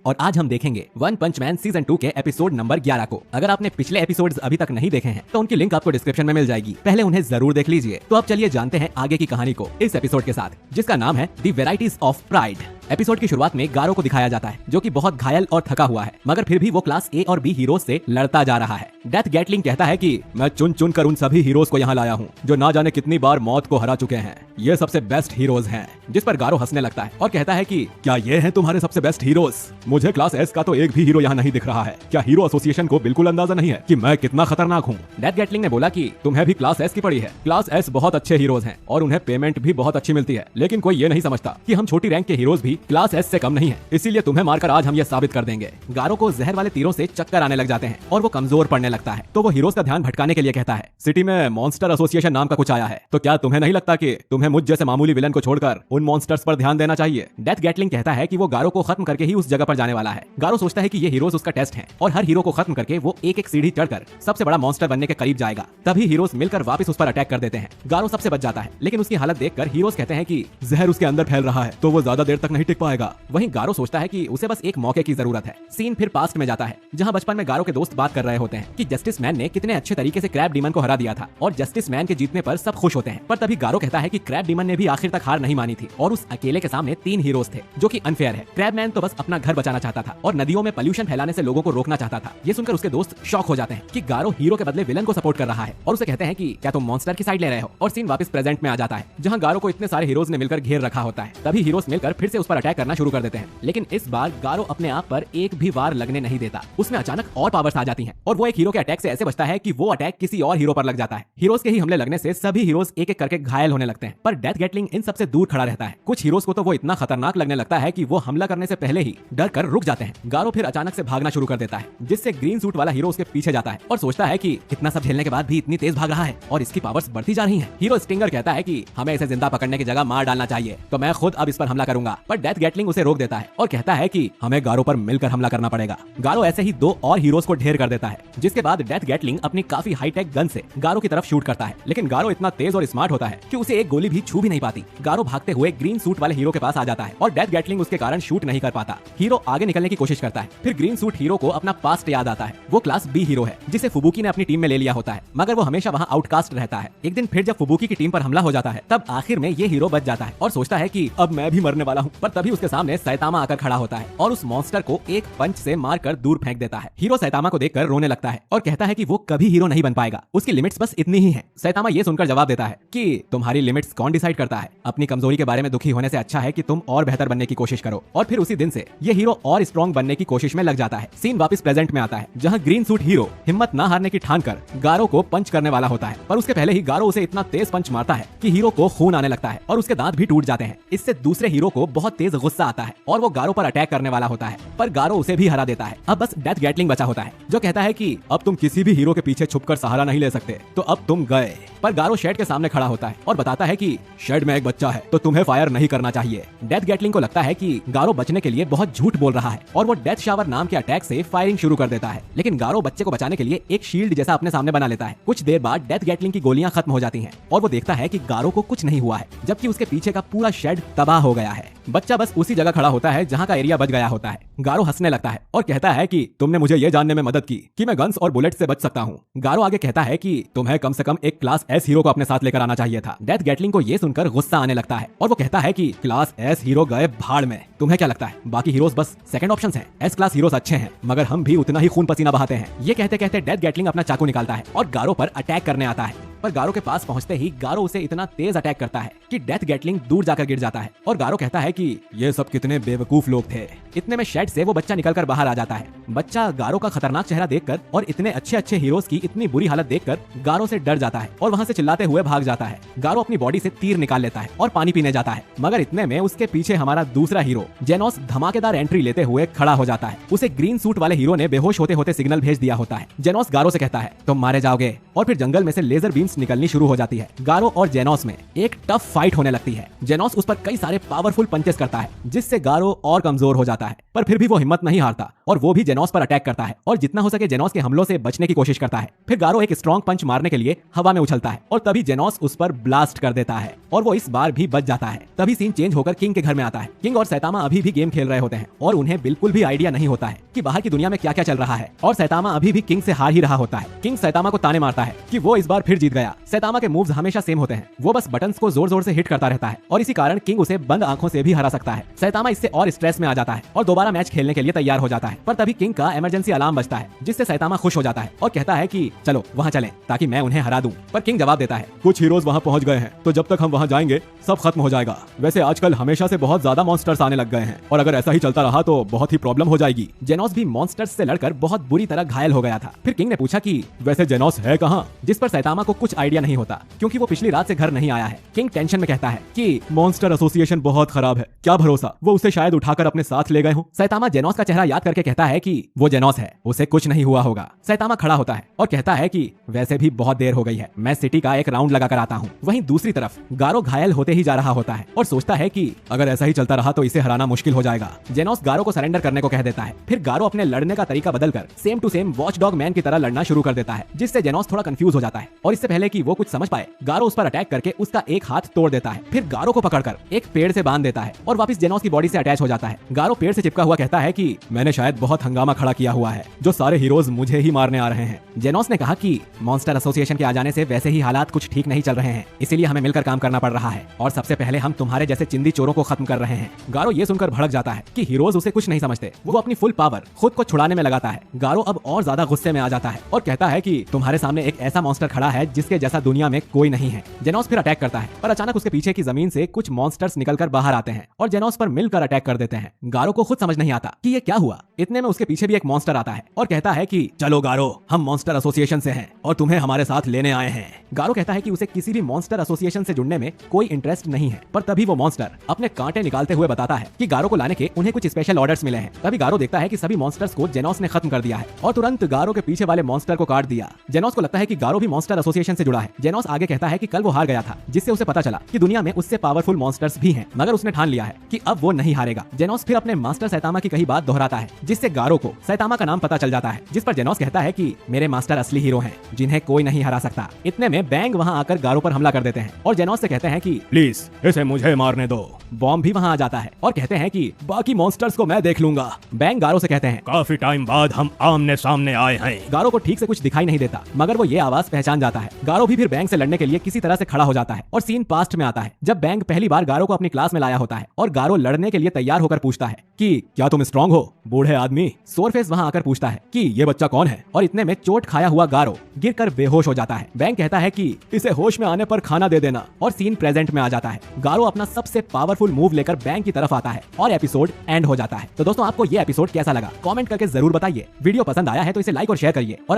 और आज हम देखेंगे वन पंच मैन सीजन 2 के एपिसोड नंबर 11 को। अगर आपने पिछले एपिसोड्स अभी तक नहीं देखे हैं तो उनकी लिंक आपको डिस्क्रिप्शन में मिल जाएगी, पहले उन्हें जरूर देख लीजिए। तो अब चलिए जानते हैं आगे की कहानी को इस एपिसोड के साथ, जिसका नाम है the varieties of pride. Episode की शुरुआत में गारो को दिखाया जाता है जो कि बहुत घायल और थका हुआ है, मगर फिर भी वो क्लास ए और बी हीरोज से लड़ता जा रहा है। डेथ गैटलिंग कहता है कि मैं चुन चुन कर उन सभी हीरोज को यहाँ लाया हूँ जो ना जाने कितनी बार मौत को हरा चुके हैं। ये सबसे बेस्ट हीरोज हैं। जिस पर गारो हंसने लगता है और कहता है कि क्या ये हैं तुम्हारे सबसे बेस्ट हीरोज? मुझे क्लास एस का तो एक भी हीरो यहाँ नहीं दिख रहा है। क्या हीरो एसोसिएशन को बिल्कुल अंदाजा नहीं है कि मैं कितना खतरनाक हूँ? डेथ गैटलिंग ने बोला कि तुम्हें भी क्लास एस की पड़ी है। क्लास एस बहुत अच्छे हीरोज हैं और उन्हें पेमेंट भी बहुत अच्छी मिलती है, लेकिन कोई ये नहीं समझता कि हम छोटी रैंक के हीरोज भी क्लास एस से कम नहीं है। इसीलिए तुम्हें मारकर आज हम ये साबित कर देंगे। गारो को जहर वाले तीरों से चक्कर आने लग जाते हैं और वो कमजोर पड़ने लगता है, तो वो हीरोज का ध्यान भटकाने के लिए कहता है सिटी में मॉन्स्टर एसोसिएशन नाम का कुछ आया है, तो क्या तुम्हें नहीं लगता कि तुम्हें मुझ जैसे मामूली विलन को छोड़कर उन मॉन्स्टर्स पर ध्यान देना चाहिए? डेथ गैटलिंग कहता है कि वो गारो को खत्म करके ही उस जगह पर जाने वाला है। गारो सोचता है कि ये हीरोज उसका टेस्ट है और हर हीरो को खत्म करके वो एक एक सीढ़ी चढ़कर सबसे बड़ा मॉन्स्टर बनने के करीब जाएगा। तभी हीरोज मिलकर वापस उस पर अटैक कर देते हैं। गारो सबसे बच जाता है, लेकिन उसकी हालत देखकर हीरोज कहते हैं कि जहर उसके अंदर फैल रहा है तो वो ज्यादा देर तक नहीं टिक पाएगा। वहीं गारो सोचता है कि उसे बस एक मौके की जरूरत है। सीन फिर पास्ट में जाता है, जहां बचपन में गारो के दोस्त बात कर रहे होते हैं कि जस्टिस मैन ने कितने अच्छे तरीके से क्रैब डीमन को हरा दिया था और जस्टिस मैन के जीतने पर सब खुश होते हैं। पर तभी गारो कहता है कि क्रैब डीमन ने भी आखिर तक हार नहीं मानी थी और उस अकेले के सामने 3 हीरोज थे, जो कि अनफेयर है। क्रैब मैन तो बस अपना घर बचाना चाहता था और नदियों में पॉल्यूशन फैलाने से लोगों को रोकना चाहता था। ये सुनकर उसके दोस्त शॉक हो जाते हैं कि गारो हीरो के बदले विलन को सपोर्ट कर रहा है और उसे कहते हैं कि क्या तुम मॉन्स्टर की साइड ले रहे हो? और सीन वापस प्रेजेंट में आ जाता है, जहां गारो को इतने सारे हीरोज ने मिलकर घेर रखा होता है। तभी हीरोज मिलकर फिर से उस पर अटैक करना शुरू कर देते हैं, लेकिन इस बार गारो अपने आप पर एक भी वार लगने नहीं देता। उसमें अचानक और पावर्स आ जाती हैं और वो एक हीरो के अटैक से ऐसे बचता है कि वो अटैक किसी और हीरो पर लग जाता है। हीरोज के ही हमले लगने से सभी हीरोज एक एक करके घायल होने लगते हैं, पर डेथ गैटलिंग इन सबसे दूर खड़ा रहता है। कुछ हीरोज को तो वो इतना खतरनाक लगने लगता है कि वो हमला करने से पहले ही डर कर रुक जाते हैं। गारो फिर अचानक से भागना शुरू कर देता है, जिससे ग्रीन सूट वाला हीरो उसके पीछे जाता है और सोचता है कि इतना सब झेलने के बाद भी इतनी तेज भाग रहा है और इसकी पावर्स बढ़ती जा रही हैं। हीरो स्टिंगर कहता है कि हमें इसे जिंदा पकड़ने की जगह मार डालना चाहिए, तो मैं खुद अब इस पर हमला करूंगा। पर डेथ गैटलिंग उसे रोक देता है और कहता है कि हमें गारो पर मिलकर हमला करना पड़ेगा। गारो ऐसे ही 2 और हीरोज को ढेर कर देता है, जिसके बाद डेथ गैटलिंग अपनी काफी हाईटेक गन से गारो की तरफ शूट करता है, लेकिन गारो इतना तेज और स्मार्ट होता है कि उसे एक गोली भी छू भी नहीं पाती। गारो भागते हुए ग्रीन सूट वाले हीरो के पास आ जाता है और डेथ गैटलिंग उसके कारण शूट नहीं कर पाता। हीरो आगे निकलने की कोशिश करता है, फिर ग्रीन सूट हीरो को अपना पास्ट याद आता है। वो क्लास बी हीरो है जिसे फुबुकी ने अपनी टीम में ले लिया होता है, मगर वो हमेशा वहाँ आउटकास्ट रहता है। एक दिन फिर जब फुबुकी की टीम पर हमला हो जाता है, तब आखिर में ये हीरो बच जाता है और सोचता है कि अब मैं भी मरने वाला हूँ। पर तभी उसके सामने सैतामा आकर खड़ा होता है और उस मॉन्स्टर को एक पंच से मारकर दूर फेंक देता है। हीरो सैतामा को देखकर रोने लगता है और कहता है कि वो कभी हीरो नहीं बन पाएगा, उसकी लिमिट्स बस इतनी ही हैं। सैतामा ये सुनकर जवाब देता है कि तुम्हारी लिमिट्स कौन डिसाइड करता है? अपनी कमजोरी के बारे में दुखी होने से अच्छा है कि तुम और बेहतर बनने की कोशिश करो। और फिर उसी दिन से ये हीरो और स्ट्रॉन्ग बनने की कोशिश में लग जाता है। सीन वापस प्रेजेंट में आता है, जहाँ ग्रीन सूट हीरो हिम्मत ना हारने की ठान कर गारो को पंच करने वाला होता है, पर उसके पहले ही गारो उसे इतना तेज पंच मारता है कि हीरो को खून आने लगता है और उसके दांत भी टूट जाते हैं। इससे दूसरे हीरो को बहुत तेज गुस्सा आता है और वो गारो पर अटैक करने वाला होता है, पर गारो उसे भी हरा देता है। अब बस डेथ गैटलिंग बचा होता है, जो कहता है कि अब तुम किसी भी हीरो के पीछे छुपकर सहारा नहीं ले सकते, तो अब तुम गए। पर गारो शेड के सामने खड़ा होता है और बताता है कि शेड में एक बच्चा है, तो तुम्हें फायर नहीं करना चाहिए। डेथ गैटलिंग को लगता है कि गारो बचने के लिए बहुत झूठ बोल रहा है और वो डेथ शावर नाम के अटैक से फायरिंग शुरू कर देता है, लेकिन गारो बच्चे को बचाने के लिए एक शील्ड जैसा अपने सामने बना लेता है। कुछ देर बाद डेथ गैटलिंग की गोलियां खत्म हो जाती हैं और वो देखता है कि गारो को कुछ नहीं हुआ है, जबकि उसके पीछे का पूरा शेड तबाह हो गया है। बच्चा बस उसी जगह खड़ा होता है जहाँ का एरिया बच गया होता है। गारो हंसने लगता है और कहता है कि तुमने मुझे ये जानने में मदद की कि मैं गन्स और बुलेट से बच सकता हूँ। गारो आगे कहता है कि तुम्हें कम से कम एक क्लास एस हीरो को अपने साथ लेकर आना चाहिए था। डेथ गैटलिंग को ये सुनकर गुस्सा आने लगता है और वो कहता है कि क्लास एस हीरो गए भाड़ में, तुम्हें क्या लगता है बाकी हीरोज बस सेकंड ऑप्शंस हैं? एस क्लास हीरोज अच्छे हैं, मगर हम भी उतना ही खून पसीना बहाते हैं। ये कहते कहते डेथ गैटलिंग अपना चाकू निकालता है और गारो पर अटैक करने आता है, पर गारो के पास पहुंचते ही गारो उसे इतना तेज अटैक करता है कि डेथ गैटलिंग दूर जाकर गिर जाता है और गारो कहता है कि ये सब कितने बेवकूफ लोग थे। इतने में शेड से वो बच्चा निकलकर बाहर आ जाता है। बच्चा गारो का खतरनाक चेहरा देखकर और इतने अच्छे अच्छे हीरोज की इतनी बुरी हालत देखकर गारो से डर जाता है और वहाँ से चिल्लाते हुए भाग जाता है। गारो अपनी बॉडी से तीर निकाल लेता है और पानी पीने जाता है, मगर इतने में उसके पीछे हमारा दूसरा हीरो जेनोस धमाकेदार एंट्री लेते हुए खड़ा हो जाता है। उसे ग्रीन सूट वाले हीरो ने बेहोश होते होते सिग्नल भेज दिया होता है। जेनोस गारो से कहता है तुम मारे जाओगे और फिर जंगल में से लेजर बीम्स निकलनी शुरू हो जाती है। गारो और जेनोस में एक टफ फाइट होने लगती है। जेनोस उस पर कई सारे पावरफुल पंचेस करता है, जिससे गारो और कमजोर हो जाता है, पर फिर भी वो हिम्मत नहीं हारता और वो भी जेनोस जेनोस पर अटैक करता है और जितना हो सके जेनोस के हमलों से बचने की कोशिश करता है। फिर गारो एक स्ट्रॉन्ग पंच मारने के लिए हवा में उछलता है और तभी जेनोस उस पर ब्लास्ट कर देता है और वो इस बार भी बच जाता है। तभी सीन चेंज होकर किंग के घर में आता है। किंग और सैतामा अभी भी गेम खेल रहे होते हैं और उन्हें बिल्कुल भी आइडिया नहीं होता है कि बाहर की दुनिया में क्या क्या चल रहा है और सैतामा अभी भी किंग से हार ही रहा होता है। किंग सैतामा को ताने मारता है कि वो इस बार फिर जीत गया। सैतामा के मूव्स हमेशा सेम होते हैं, वो बस बटन्स को जोर जोर से हिट करता रहता है और इसी कारण किंग उसे बंद आंखों से भी हरा सकता है। सैतामा इससे और स्ट्रेस में आ जाता है और दोबारा मैच खेलने के लिए तैयार हो जाता है। पर तभी किंग का इमरजेंसी अलार्म बजता है जिससे सैतामा खुश हो जाता है और कहता है कि चलो वहाँ चलें ताकि मैं उन्हें हरा दूं। पर किंग जवाब देता है, कुछ हीरोज वहाँ पहुँच गए हैं तो जब तक हम वहाँ जाएंगे सब खत्म हो जाएगा। वैसे आजकल हमेशा से बहुत ज्यादा मॉन्स्टर्स आने लग गए हैं और अगर ऐसा ही चलता रहा तो बहुत ही प्रॉब्लम हो जाएगी। जेनोस भी मॉन्स्टर्स से लड़कर बहुत बुरी तरह घायल हो गया था। फिर किंग ने पूछा कि वैसे जेनोस है कहाँ, जिस पर सैतामा को कुछ आइडिया नहीं होता क्योंकि वो पिछली रात से घर नहीं आया है। किंग टेंशन में कहता है कि मॉन्स्टर एसोसिएशन बहुत खराब है, क्या भरोसा वो उसे शायद उठाकर अपने साथ ले गए हो। सैतामा जेनोस का चेहरा याद करके कहता है कि वो जेनोस है, उसे कुछ नहीं हुआ होगा। सैतामा खड़ा होता है और कहता है कि वैसे भी बहुत देर हो गई है, मैं सिटी का एक राउंड लगा कर आता हूँ। वहीं दूसरी तरफ गारो घायल होते ही जा रहा होता है और सोचता है कि अगर ऐसा ही चलता रहा तो इसे हराना मुश्किल हो जाएगा। जेनोस गारो को सरेंडर करने को कह देता है। फिर गारो अपने लड़ने का तरीका बदलकर same to same watchdog man की तरह लड़ना शुरू कर देता है जिससे जेनोस थोड़ा कंफ्यूज हो जाता है और इससे पहले कि वो कुछ समझ पाए गारो उस पर अटैक करके उसका एक हाथ तोड़ देता है। फिर गारो को पकड़कर एक पेड़ से बांध देता है और वापस जेनोस की बॉडी से अटैच हो जाता है। गारो पेड़ से चिपका हुआ कहता है कि मैंने शायद बहुत हंगामा खड़ा किया हुआ है, जो सारे हीरोज मुझे ही मारने आ रहे हैं। जेनोस ने कहा कि मॉन्स्टर एसोसिएशन के आ जाने से वैसे ही हालात कुछ ठीक नहीं चल रहे हैं, इसीलिए हमें मिलकर काम करना पड़ रहा है और सबसे पहले हम तुम्हारे जैसे चिंदी चोरों को खत्म कर रहे हैं। गारो ये सुनकर भड़क जाता है कि हीरोज उसे कुछ नहीं समझते, वो अपनी फुल पावर खुद को छुड़ाने में लगाता है। गारो अब और ज्यादा गुस्से में आ जाता है और कहता है कि तुम्हारे सामने एक ऐसा मॉन्स्टर खड़ा है जिसके जैसा दुनिया में कोई नहीं है। जेनोस फिर अटैक करता है पर अचानक उसके पीछे की जमीन से कुछ मॉन्स्टर्स निकलकर बाहर आते हैं और जेनोस पर मिलकर अटैक कर देते हैं। गारो को खुद समझ नहीं आता कि ये क्या हुआ। इतने में उसके पीछे भी एक मॉन्स्टर आता है और कहता है कि चलो गारो, हम मॉन्स्टर एसोसिएशन से हैं और तुम्हें हमारे साथ लेने आए हैं। गारो कहता है कि उसे किसी भी मॉन्स्टर एसोसिएशन से जुड़ने में कोई इंटरेस्ट नहीं है। पर तभी वो मॉन्स्टर अपने कांटे निकालते हुए बताता है कि गारो को लाने के उन्हें कुछ स्पेशल ऑर्डर्स मिले हैं। तभी गारो देखता है कि सभी मॉन्स्टर्स को जेनोस ने खत्म कर दिया है और तुरंत गारो के पीछे वाले मॉन्स्टर को काट दिया। जेनोस को लगता है कि गारो भी मॉन्स्टर एसोसिएशन से जुड़ा है। जेनोस आगे कहता है कि कल वो हार गया था जिससे उसे पता चला कि दुनिया में उससे पावरफुल मॉन्स्टर्स भी हैं, मगर उसने ठान लिया है कि अब वो नहीं हारेगा। जेनोस फिर अपने मास्टर सैतामा की कही बात दोहराता है जिससे गारो को सैतामा का नाम पता चल जाता है, जिस पर जेनोस कहता है कि मेरे मास्टर असली हीरो हैं जिन्हें कोई नहीं हरा सकता। इतने में बैंग वहां आकर गारो पर हमला कर देते हैं और जेनोस से कहते हैं कि प्लीज इसे मुझे मारने दो। बॉम्ब भी वहां आ जाता है और कहते हैं कि बाकी मॉन्स्टर्स को मैं देख लूंगा। बैंग गारो से कहते हैं काफी टाइम बाद हम आमने सामने आए हैं। गारो को ठीक से कुछ दिखाई नहीं देता मगर वो ये आवाज पहचान जाता है। गारो भी फिर बैंग से लड़ने के लिए किसी तरह से खड़ा हो जाता है और सीन पास्ट में आता है जब बैंग पहली बार गारो को अपनी क्लास में लाया होता है और गारो लड़ने के लिए तैयार होकर पूछता है कि क्या तुम स्ट्रांग हो बूढ़े आदमी। सोरफेस वहां आकर पूछता है कि ये बच्चा कौन है और इतने में चोट खाया हुआ गारो गिरकर बेहोश हो जाता है। बैंग कहता है कि इसे होश में आने पर खाना दे देना और सीन प्रेजेंट में आ जाता है। गारो अपना सबसे पावरफुल मूव लेकर बैंग की तरफ आता है और एपिसोड एंड हो जाता है। तो दोस्तों आपको ये एपिसोड कैसा लगा कमेंट करके जरूर बताइए। वीडियो पसंद आया है तो इसे लाइक और शेयर करिए और